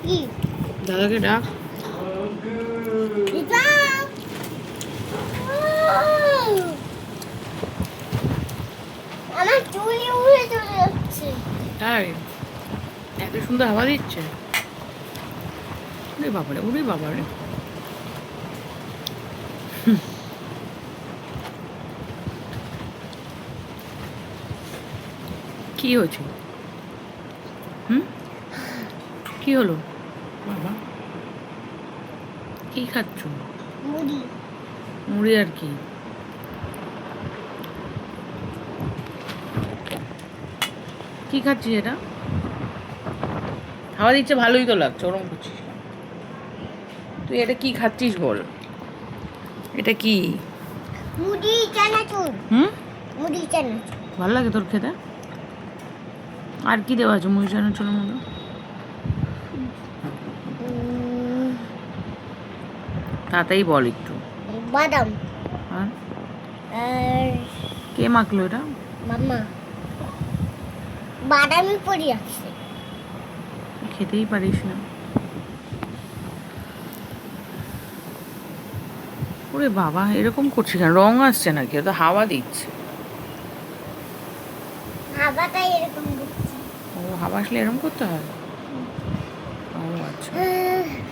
কি দাদাকে ডাক। এটা আমার চুলি উড়ে চলে যাচ্ছে। তাই এত সুন্দর হাওয়া দিচ্ছে। ওরে বাবারে, ওরে বাবারে। কি হয়েছে? কি হলো বাবা? কি খাচ্ছ? মুড়ি। মুড়ি আর কি? কি খাচ্ছিস এটা? হাওয়া দিচ্ছে ভালোই তো লাগছে, ওরম করছিস কেন? তুই এটা কি খাচ্ছিস বল? এটা কি? মুড়ি চানাচুর। মুড়ি চানাচুর। ভালো লাগে তোর খেতে? আর কি দেওয়া আছে মুড়ি চানাচুরের মধ্যে? তাড়াতাড়ি বল একটু। বাদাম। আর আর কে মাখলো এটা? মাম্মা বাদামি পরি আছে। খেতেই পারিস না। ওরে বাবা, এরকম করছিস কেন? রং আসছে নাকি? তো হাওয়া দিচ্ছে। হাওয়াটাই এরকম দিচ্ছে। ও, হাওয়া আসলে এরকম করতে হয়? ও আচ্ছা।